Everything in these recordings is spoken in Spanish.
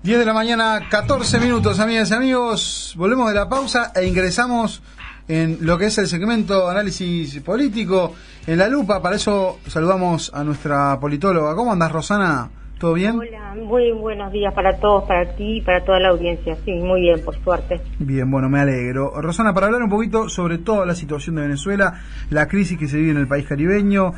10 de la mañana, 14 minutos, amigas y amigos. Volvemos de la pausa e ingresamos en lo que es el segmento análisis político en la lupa. Para eso saludamos a nuestra politóloga. ¿Cómo andás, Rosana? ¿Todo bien? Hola, muy buenos días para todos, para ti y para toda la audiencia. Sí, muy bien, por suerte. Bien, bueno, me alegro. Rosana, para hablar un poquito sobre toda la situación de Venezuela, la crisis que se vive en el país caribeño,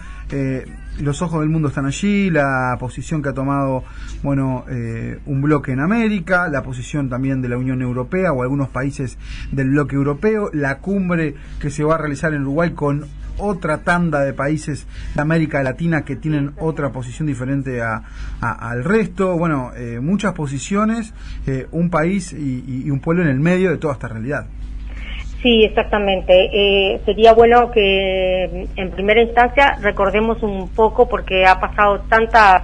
los ojos del mundo están allí, la posición que ha tomado, un bloque en América, la posición también de la Unión Europea o algunos países del bloque europeo, la cumbre que se va a realizar en Uruguay con otra tanda de países de América Latina que tienen otra posición diferente al resto. Muchas posiciones, un país y un pueblo en el medio de toda esta realidad. Sí, exactamente. Sería bueno que en primera instancia recordemos un poco, porque ha pasado tantas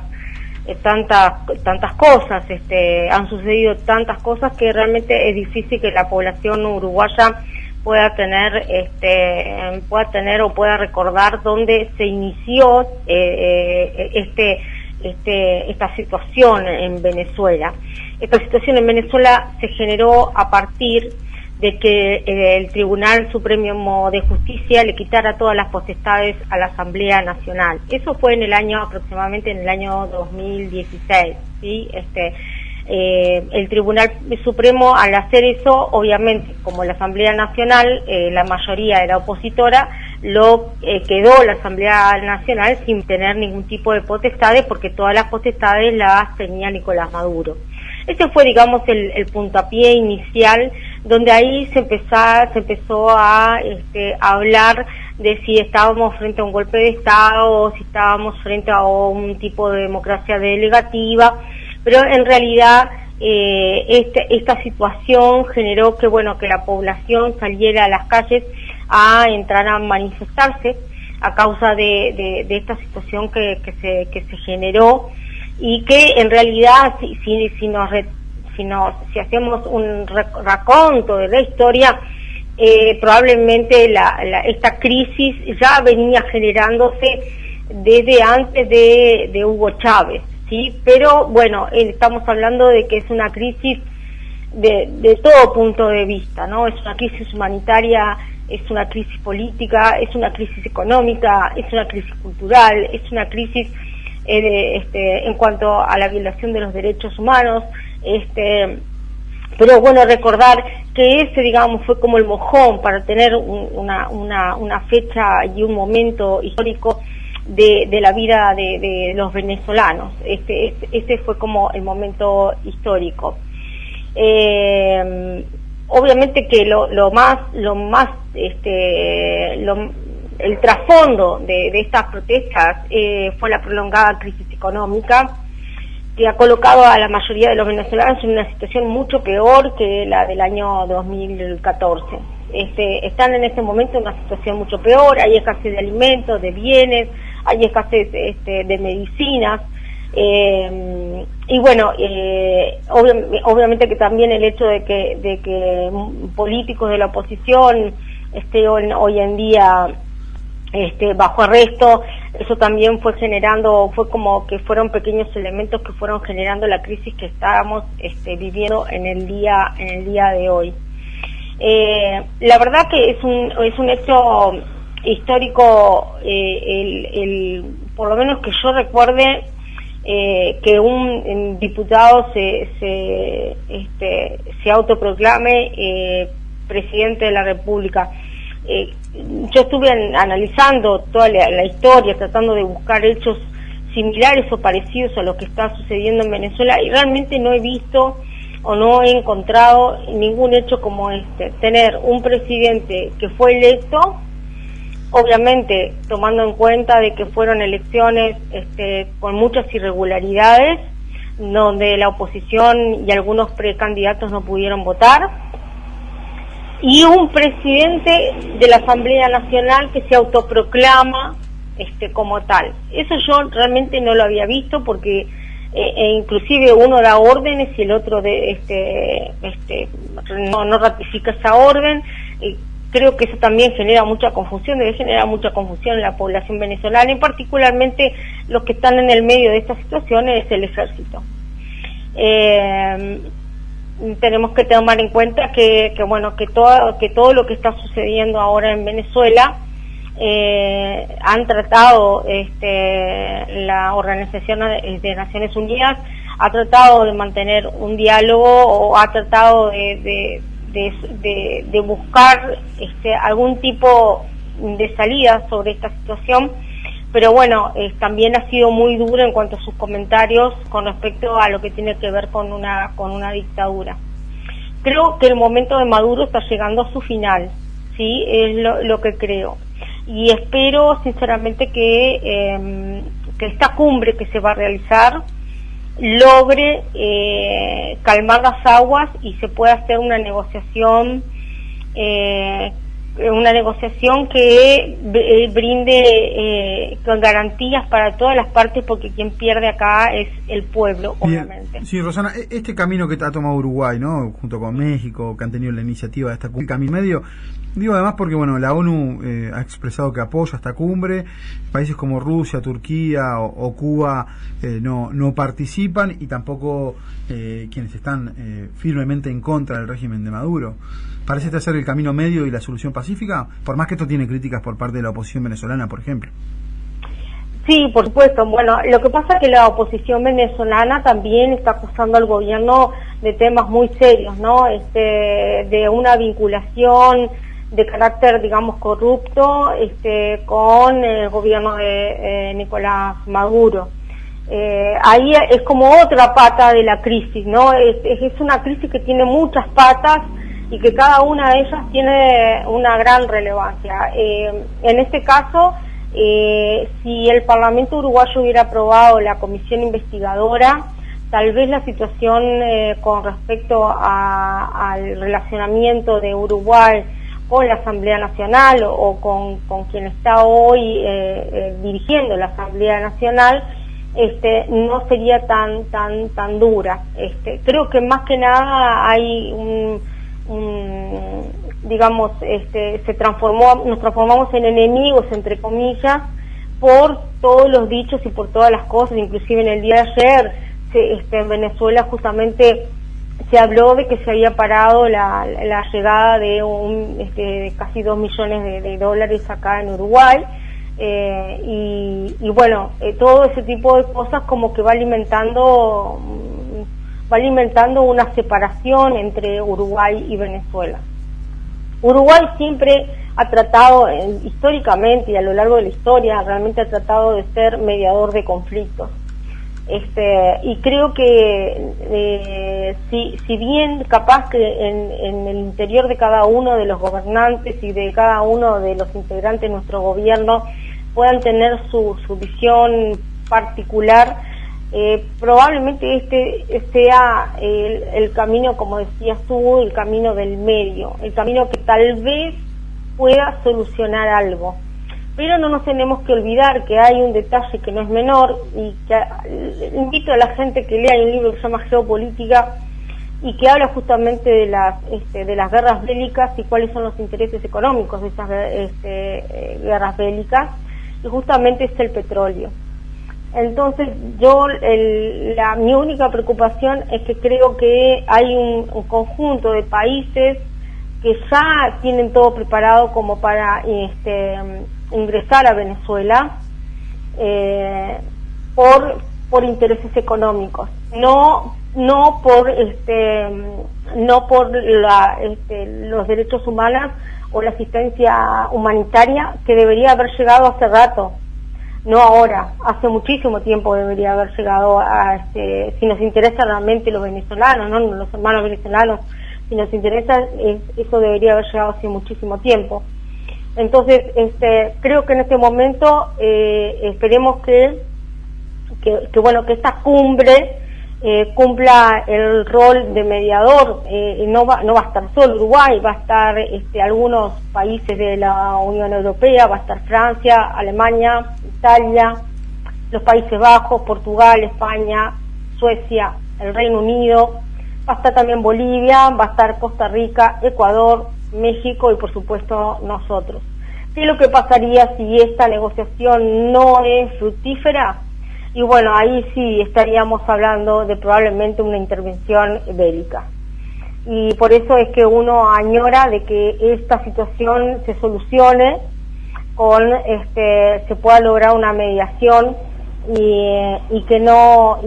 cosas, han sucedido tantas cosas que realmente es difícil que la población uruguaya pueda tener o pueda recordar dónde se inició esta situación en Venezuela. Esta situación en Venezuela se generó a partir de que el Tribunal Supremo de Justicia le quitara todas las potestades a la Asamblea Nacional. Eso fue aproximadamente en el año 2016, ¿sí? El Tribunal Supremo, al hacer eso, obviamente, como la Asamblea Nacional, la mayoría era opositora, quedó la Asamblea Nacional sin tener ningún tipo de potestades, porque todas las potestades las tenía Nicolás Maduro. Ese fue, digamos, el puntapié inicial, donde ahí se empezó a hablar de si estábamos frente a un golpe de Estado o si estábamos frente a un tipo de democracia delegativa. Pero en realidad esta situación generó que la población saliera a las calles a entrar a manifestarse a causa de esta situación que se generó, y que en realidad si hacemos un raconto de la historia, probablemente esta crisis ya venía generándose desde antes de Hugo Chávez. Sí, pero estamos hablando de que es una crisis de todo punto de vista, ¿no? Es una crisis humanitaria, es una crisis política, es una crisis económica, es una crisis cultural, es una crisis en cuanto a la violación de los derechos humanos, pero recordar que digamos, fue como el mojón para tener una fecha y un momento histórico de la vida de los venezolanos. Este fue como el momento histórico. Obviamente que el trasfondo de estas protestas fue la prolongada crisis económica, que ha colocado a la mayoría de los venezolanos en una situación mucho peor que la del año 2014. Están en este momento en una situación mucho peor. Hay escasez de alimentos, de bienes, hay escasez de medicinas, obviamente que también el hecho de que políticos de la oposición hoy en día bajo arresto, eso también fue como que fueron pequeños elementos que fueron generando la crisis que estábamos viviendo en el día de hoy. La verdad que es un hecho histórico, por lo menos que yo recuerde, que un diputado se autoproclame presidente de la República. Yo estuve analizando toda la historia, tratando de buscar hechos similares o parecidos a lo que está sucediendo en Venezuela, y realmente no he visto o no he encontrado ningún hecho como tener un presidente que fue electo, obviamente tomando en cuenta de que fueron elecciones con muchas irregularidades, donde la oposición y algunos precandidatos no pudieron votar, y un presidente de la Asamblea Nacional que se autoproclama como tal. Eso yo realmente no lo había visto, porque inclusive uno da órdenes y el otro no ratifica esa orden. Creo que eso también genera mucha confusión, debe generar mucha confusión en la población venezolana, y particularmente los que están en el medio de esta situación es el ejército. Tenemos que tomar en cuenta que todo lo que está sucediendo ahora en Venezuela, han tratado, la Organización de Naciones Unidas ha tratado de mantener un diálogo, o ha tratado de buscar algún tipo de salida sobre esta situación, pero bueno, también ha sido muy duro en cuanto a sus comentarios con respecto a lo que tiene que ver con una dictadura. Creo que el momento de Maduro está llegando a su final, sí, es lo que creo, y espero sinceramente que esta cumbre que se va a realizar logre calmar las aguas y se pueda hacer una negociación que brinde con garantías para todas las partes, porque quien pierde acá es el pueblo, obviamente. Sí, Rosana, este camino que ha tomado Uruguay, ¿no?, junto con México, que han tenido la iniciativa de esta cumbre, camino medio, digo además porque bueno, la ONU ha expresado que apoya esta cumbre, países como Rusia, Turquía o Cuba no participan, y tampoco quienes están firmemente en contra del régimen de Maduro. ¿Parece ser el camino medio y la solución pacífica? Por más que esto tiene críticas por parte de la oposición venezolana, por ejemplo. Sí, por supuesto. Bueno, lo que pasa es que la oposición venezolana también está acusando al gobierno de temas muy serios, ¿no? De una vinculación de carácter, digamos, corrupto, con el gobierno de Nicolás Maduro. Ahí es como otra pata de la crisis, ¿no? Es una crisis que tiene muchas patas y que cada una de ellas tiene una gran relevancia. En este caso, si el Parlamento uruguayo hubiera aprobado la comisión investigadora, tal vez la situación con respecto al relacionamiento de Uruguay con la Asamblea Nacional o con quien está hoy dirigiendo la Asamblea Nacional, no sería tan dura. Creo que más que nada hay digamos, nos transformamos en enemigos, entre comillas, por todos los dichos y por todas las cosas. Inclusive en el día de ayer, en Venezuela justamente se habló de que se había parado la llegada de casi 2 millones de dólares acá en Uruguay, y bueno, todo ese tipo de cosas como que va alimentando una separación entre Uruguay y Venezuela. Uruguay siempre ha tratado, históricamente y a lo largo de la historia, realmente ha tratado de ser mediador de conflictos. Y creo que si bien capaz que en el interior de cada uno de los gobernantes y de cada uno de los integrantes de nuestro gobierno puedan tener su visión particular, probablemente sea el camino, como decías tú, el camino del medio, el camino que tal vez pueda solucionar algo. Pero no nos tenemos que olvidar que hay un detalle que no es menor, y que invito a la gente que lea un libro que se llama Geopolítica y que habla justamente de las guerras bélicas y cuáles son los intereses económicos de esas guerras bélicas, y justamente es el petróleo. Entonces mi única preocupación es que creo que hay un conjunto de países que ya tienen todo preparado como para ingresar a Venezuela por intereses económicos, no por los derechos humanos o la asistencia humanitaria, que debería haber llegado hace rato, no ahora, hace muchísimo tiempo debería haber llegado si nos interesa realmente los venezolanos, no los hermanos venezolanos, si nos interesa, eso debería haber llegado hace muchísimo tiempo. Entonces, creo que en este momento esperemos que esta cumbre cumpla el rol de mediador. No va a estar solo Uruguay, va a estar algunos países de la Unión Europea, va a estar Francia, Alemania, Italia, los Países Bajos, Portugal, España, Suecia, el Reino Unido, va a estar también Bolivia, va a estar Costa Rica, Ecuador, México y por supuesto nosotros. ¿Qué es lo que pasaría si esta negociación no es fructífera? y bueno, ahí sí estaríamos hablando de probablemente una intervención bélica. Y por eso es que uno añora de que esta situación se solucione se pueda lograr una mediación y que no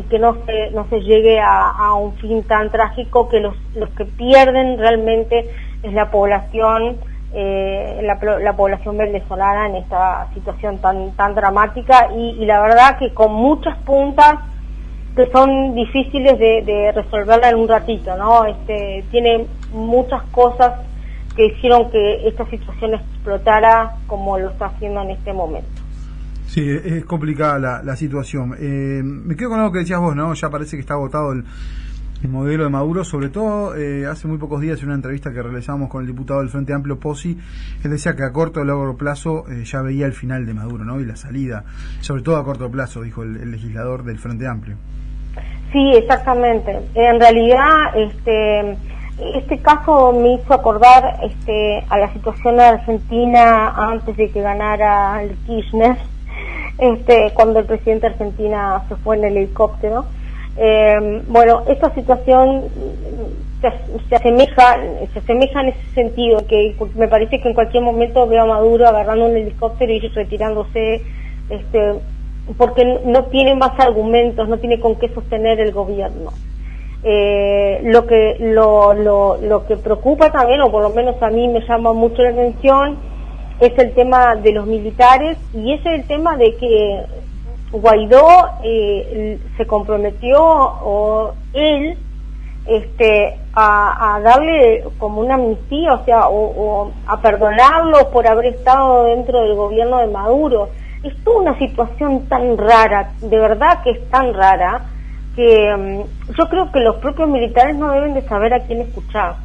se llegue a un fin tan trágico, que los que pierden realmente es la población la población venezolana en esta situación tan dramática y la verdad que con muchas puntas que son difíciles de resolverla en un ratito, ¿no? Tiene muchas cosas que hicieron que esta situación explotara como lo está haciendo en este momento. Sí, es complicada la situación. Me quedo con algo que decías vos, ¿no? Ya parece que está agotado el modelo de Maduro, sobre todo hace muy pocos días en una entrevista que realizamos con el diputado del Frente Amplio, Pozzi, él decía que a corto o largo plazo ya veía el final de Maduro, ¿no? Y la salida, sobre todo a corto plazo, dijo el legislador del Frente Amplio. Sí, exactamente. En realidad, este caso me hizo acordar a la situación de Argentina antes de que ganara el Kirchner, cuando el presidente de Argentina se fue en el helicóptero. Bueno, esta situación se asemeja en ese sentido, que me parece que en cualquier momento veo a Maduro agarrando un helicóptero y retirándose, porque no tiene más argumentos, no tiene con qué sostener el gobierno. Lo que preocupa también, o por lo menos a mí me llama mucho la atención, es el tema de los militares, y ese es el tema de que Guaidó se comprometió, o él, a darle como una amnistía, o sea, o a perdonarlo por haber estado dentro del gobierno de Maduro. Es toda una situación tan rara, de verdad que es tan rara, que yo creo que los propios militares no deben de saber a quién escuchar.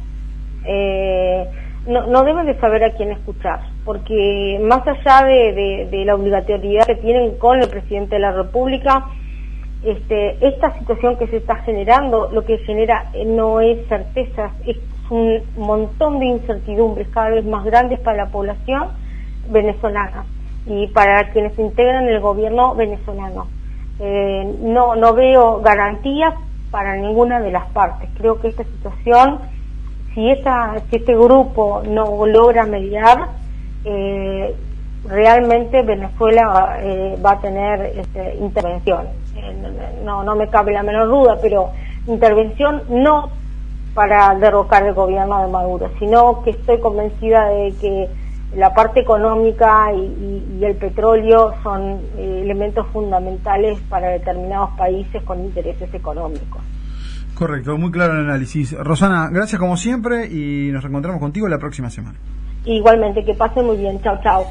No deben de saber a quién escuchar, porque más allá de la obligatoriedad que tienen con el presidente de la República, esta situación que se está generando, lo que genera no es certezas, es un montón de incertidumbres cada vez más grandes para la población venezolana y para quienes integran el gobierno venezolano. No veo garantías para ninguna de las partes. Creo que esta situación, si este grupo no logra mediar, realmente Venezuela va a tener intervención. No me cabe la menor duda, pero intervención no para derrocar el gobierno de Maduro, sino que estoy convencida de que la parte económica y el petróleo son elementos fundamentales para determinados países con intereses económicos. Correcto, muy claro el análisis. Rosana, gracias como siempre y nos reencontramos contigo la próxima semana. Igualmente, que pasen muy bien. Chao, chao.